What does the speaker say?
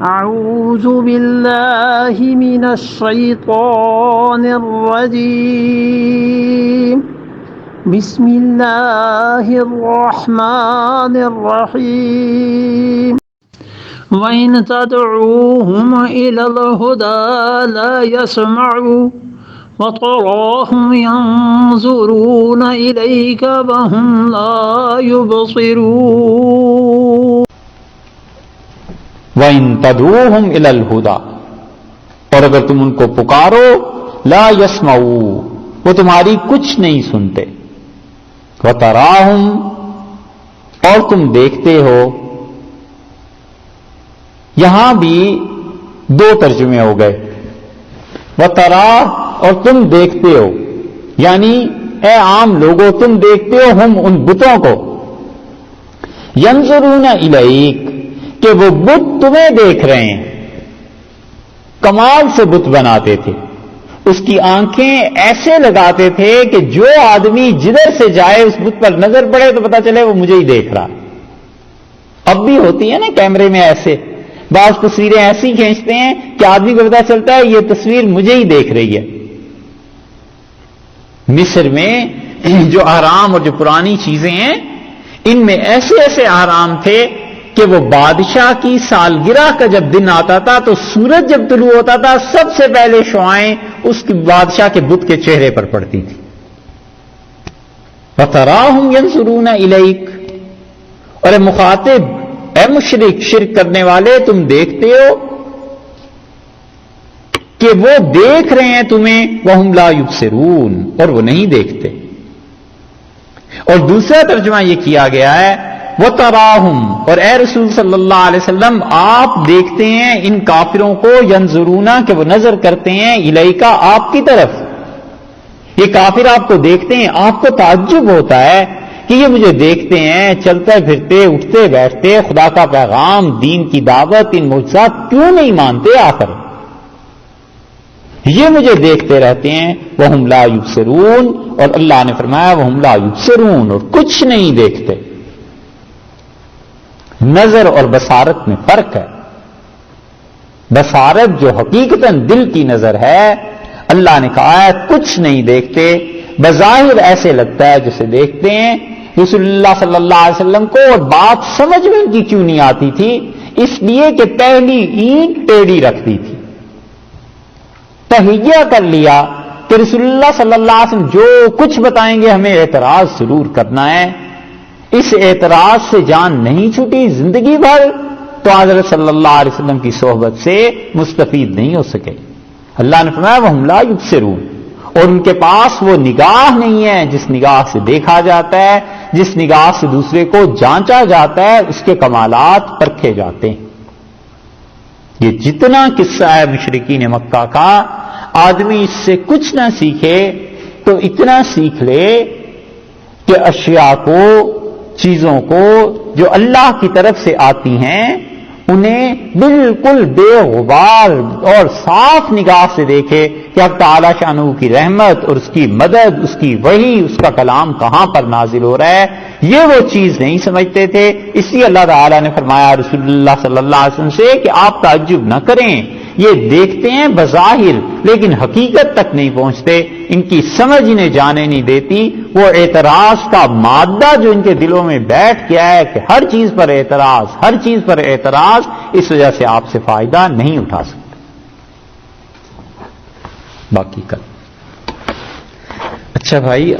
أعوذ بالله من الشيطان الرجيم بسم الله الرحمن الرحيم وإن تدعوهم إلى الهدى لا يسمعوا وتراهم ينظرون إليك وهم لا يبصرون وَإِن تَدْعُوهُمْ إِلَى الْهُدَى، اور اگر تم ان کو پکارو لا يسمعوا، وہ تمہاری کچھ نہیں سنتے، وَتَرَاهُمْ، اور تم دیکھتے ہو۔ یہاں بھی دو ترجمے ہو گئے، وَتَرَا، اور تم دیکھتے ہو، یعنی اے عام لوگوں تم دیکھتے ہو ہم ان بتوں کو، ينظرون إليك، کہ وہ بت تمہیں دیکھ رہے ہیں۔ کمال سے بت بناتے تھے، اس کی آنکھیں ایسے لگاتے تھے کہ جو آدمی جدھر سے جائے اس بت پر نظر پڑے تو پتا چلے وہ مجھے ہی دیکھ رہا۔ اب بھی ہوتی ہے نا کیمرے میں ایسے بعض تصویریں ایسی کھینچتے ہیں کہ آدمی کو پتا چلتا ہے یہ تصویر مجھے ہی دیکھ رہی ہے۔ مصر میں جو اہرام اور جو پرانی چیزیں ہیں ان میں ایسے ایسے اہرام تھے کہ وہ بادشاہ کی سالگرہ کا جب دن آتا تھا تو سورج جب طلوع ہوتا تھا سب سے پہلے شعائیں اس کی بادشاہ کے بت کے چہرے پر پڑتی تھی۔ وَتَرَاهُمْ يَنظُرُونَ إِلَيْكَ، اور اے مخاطب، اے مشرک، شرک کرنے والے، تم دیکھتے ہو کہ وہ دیکھ رہے ہیں تمہیں، وَهُمْ لَا يُبْصِرُونَ، اور وہ نہیں دیکھتے۔ اور دوسرا ترجمہ یہ کیا گیا ہے وَتَرَاهُمْ، اور اے رسول صلی اللہ علیہ وسلم آپ دیکھتے ہیں ان کافروں کو، ينظرون، کہ وہ نظر کرتے ہیں، الیکا، آپ کی طرف۔ یہ کافر آپ کو دیکھتے ہیں، آپ کو تعجب ہوتا ہے کہ یہ مجھے دیکھتے ہیں، چلتے پھرتے اٹھتے بیٹھتے، خدا کا پیغام، دین کی دعوت، ان معجزات کیوں نہیں مانتے آخر؟ یہ مجھے دیکھتے رہتے ہیں، وَهُمْ لَا يُبْصِرُونَ، اور اللہ نے فرمایا وَهُمْ لَا يُبْصِرُونَ، اور کچھ نہیں دیکھتے۔ نظر اور بصارت میں فرق ہے۔ بصارت جو حقیقتاً دل کی نظر ہے، اللہ نے کہا ہے کچھ نہیں دیکھتے، بظاہر ایسے لگتا ہے جسے دیکھتے ہیں۔ رسول اللہ صلی اللہ علیہ وسلم کو اور بات سمجھ میں ان کی کیوں نہیں آتی تھی؟ اس لیے کہ پہلی اینٹ ٹیڑھی رکھتی تھی۔ تہیہ کر لیا کہ رسول اللہ صلی اللہ علیہ وسلم جو کچھ بتائیں گے ہمیں اعتراض ضرور کرنا ہے۔ اس اعتراض سے جان نہیں چھوٹی زندگی بھر تو حضرت صلی اللہ علیہ وسلم کی صحبت سے مستفید نہیں ہو سکے۔ اللہ نے فرمایا وَهُمْ لَا يُبْصِرُونَ، اور ان کے پاس وہ نگاہ نہیں ہے جس نگاہ سے دیکھا جاتا ہے، جس نگاہ سے دوسرے کو جانچا جاتا ہے، اس کے کمالات پرکھے جاتے ہیں۔ یہ جتنا قصہ ہے مشرکین مکہ کا، آدمی اس سے کچھ نہ سیکھے تو اتنا سیکھ لے کہ اشیاء کو، چیزوں کو جو اللہ کی طرف سے آتی ہیں انہیں بالکل بے غبار اور صاف نگاہ سے دیکھے کہ اب تعالی شانہ کی رحمت اور اس کی مدد، اس کی وحی، اس کا کلام کہاں پر نازل ہو رہا ہے، یہ وہ چیز نہیں سمجھتے تھے۔ اس لیے اللہ تعالی نے فرمایا رسول اللہ صلی اللہ علیہ وسلم سے کہ آپ تعجب نہ کریں، یہ دیکھتے ہیں بظاہر لیکن حقیقت تک نہیں پہنچتے، ان کی سمجھ انہیں جانے نہیں دیتی۔ وہ اعتراض کا مادہ جو ان کے دلوں میں بیٹھ گیا ہے کہ ہر چیز پر اعتراض، ہر چیز پر اعتراض، اس وجہ سے آپ سے فائدہ نہیں اٹھا سکتے۔ باقی کل اچھا بھائی